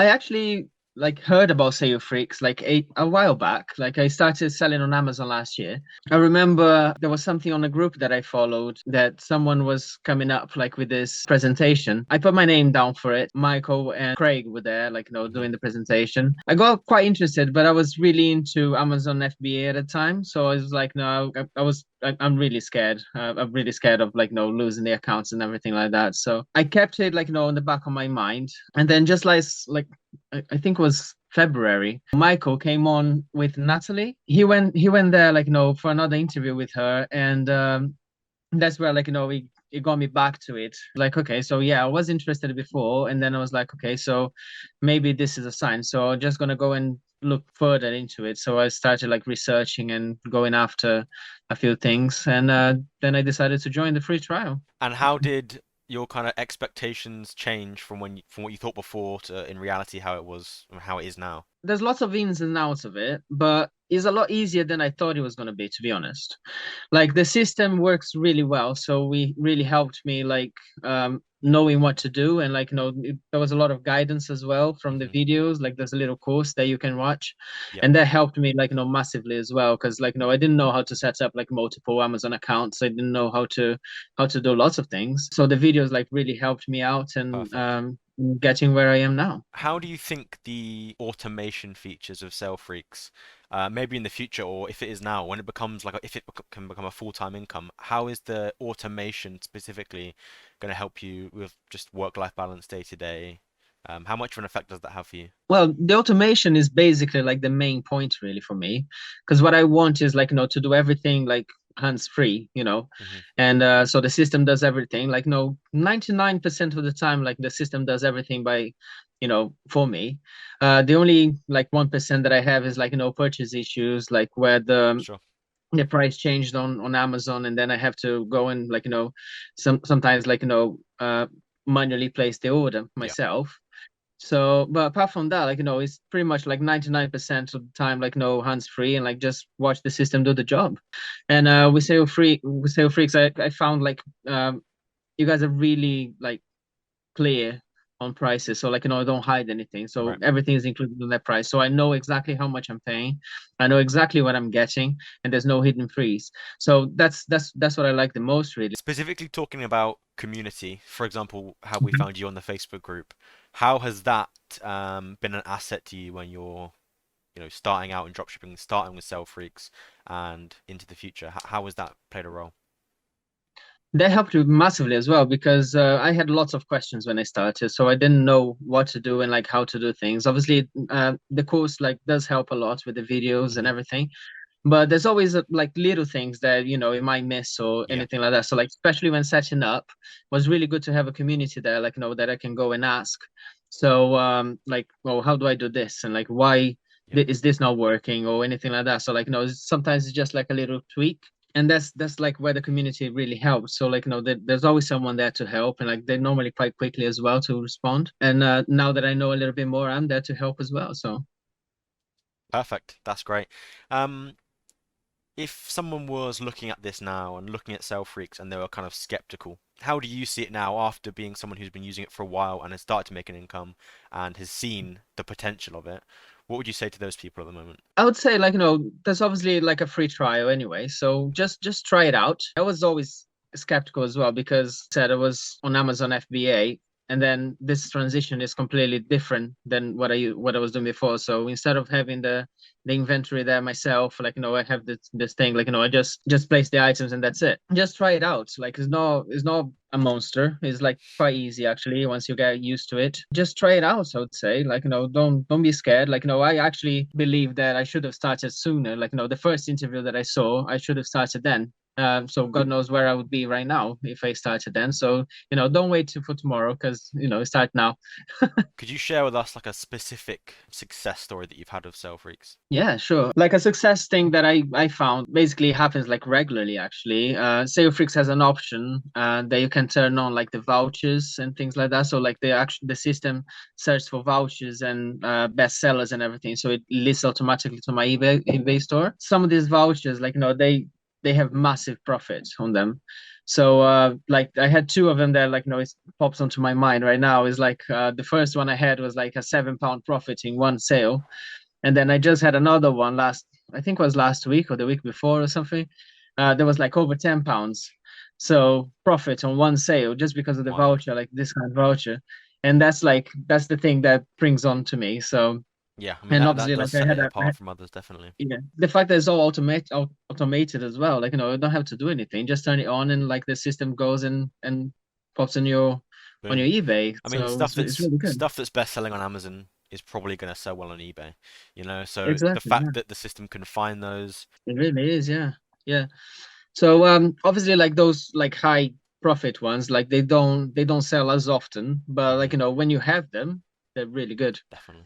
I actually like heard about SaleFreaks like a while back. Like I started selling on Amazon last year. I remember there was something on a group that I followed that someone was coming up like with this presentation. I put my name down for it. Michael and Craig were there, like Hmm. doing the presentation. I got quite interested, but I was really into Amazon FBA at the time, so I was like, no, I'm really scared. I'm really scared of like losing the accounts and everything like that. So I kept it like in the back of my mind, and then just like I think it was February, Michael came on with Natalie. He went there like for another interview with her, and that's where like it got me back to it. Like, okay, so yeah, I was interested before, and then I was like, okay, so maybe this is a sign. So I'm just gonna go and look further into it. So I started like researching and going after a few things, and then I decided to join the free trial. And how did your kind of expectations change from from what you thought before to in reality how it was, how it is now? There's lots of ins and outs of it, but it's a lot easier than I thought it was going to be, to be honest. Like the system works really well, so we really helped me like knowing what to do, and like there was a lot of guidance as well from the Hmm. videos. Like there's a little course that you can watch, Yep. and that helped me like massively as well, because like I didn't know how to set up like multiple Amazon accounts. I didn't know how to do lots of things, so the videos like really helped me out, and Perfect. getting where I am now. How do you think the automation features of SaleFreaks, maybe in the future or if it is now, when it becomes like if it can become a full-time income, how is the automation specifically going to help you with just work-life balance day to day? How much of an effect does that have for you? Well, the automation is basically like the main point really for me, because what I want is like to do everything like hands free, Hmm. and so the system does everything. Like 99% of the time, like the system does everything by, for me. The only like 1% that I have is like purchase issues, like where Sure. the price changed on Amazon, and then I have to go and like sometimes like manually place the order Yeah. myself. So, but apart from that, like, it's pretty much like 99% of the time, like, no hands free, and like just watch the system do the job. And with Sale Freaks, I found like you guys are really like clear on prices. So like, I don't hide anything. So Right. everything is included in that price. So I know exactly how much I'm paying. I know exactly what I'm getting, and there's no hidden fees. So that's what I like the most, really. Specifically talking about community, for example, how we found you on the Facebook group, how has that been an asset to you when you're, starting out in dropshipping, starting with Sell Freaks and into the future? How has that played a role? That helped me massively as well, because I had lots of questions when I started, so I didn't know what to do and like how to do things. Obviously, the course like does help a lot with the videos and Hmm. everything, but there's always like little things that you might miss or Yeah. anything like that. So like especially when setting up, was really good to have a community there, like that I can go and ask. So like, well, how do I do this, and like why Yeah. is this not working or anything like that. So like sometimes it's just like a little tweak, and that's like where the community really helps. So like there's always someone there to help, and like they're normally quite quickly as well to respond. And now that I know a little bit more, I'm there to help as well. So Perfect. That's great. Um, if someone was looking at this now and looking at Sell Freaks and they were kind of skeptical, how do you see it now after being someone who's been using it for a while and has started to make an income and has seen the potential of it? What would you say to those people at the moment? I would say like there's obviously like a free trial anyway, so just try it out. I was always skeptical as well, because said I was on Amazon FBA, and then this transition is completely different than what I was doing before. So instead of having the inventory there myself, like I have this thing, like I just place the items and that's it. Just try it out. Like it's not a monster. It's like quite easy actually once you get used to it. Just try it out, I would say. Like don't be scared. Like I actually believe that I should have started sooner. Like the first interview that I saw, I should have started then. So God knows where I would be right now if I started then. So don't wait for tomorrow, because start now. Could you share with us like a specific success story that you've had with Sell Freaks? Yeah, sure. Like a success thing that I found basically happens like regularly actually. SaleFreaks has an option that you can turn on like the vouchers and things like that. So like the system searches for vouchers and best sellers and everything. So it lists automatically to my eBay store. Some of these vouchers, like they they have massive profits on them. So like I had two of them that like it pops onto my mind right now is like the first one I had was like a £7 profit in one sale, and then I just had another one I think it was last week or the week before or something. There was like over £10. So profit on one sale just because of the Wild. voucher, like discount voucher. And that's the thing that brings on to me. So Yeah, I mean and that obviously does like I set had it a apart from others, definitely. yeah, the fact that it's all automated as well. Like you don't have to do anything. Just turn it on and like the system goes and pops on your Boom. eBay. I mean, So it's really good. stuff that's best selling on Amazon is probably going to sell well on eBay, you know. So the Exactly. fact Yeah. that the system can find those, It really is. Yeah. Yeah. So obviously like those like high profit ones, like they don't sell as often, but like mhm, when you have them, they're really good. definitely.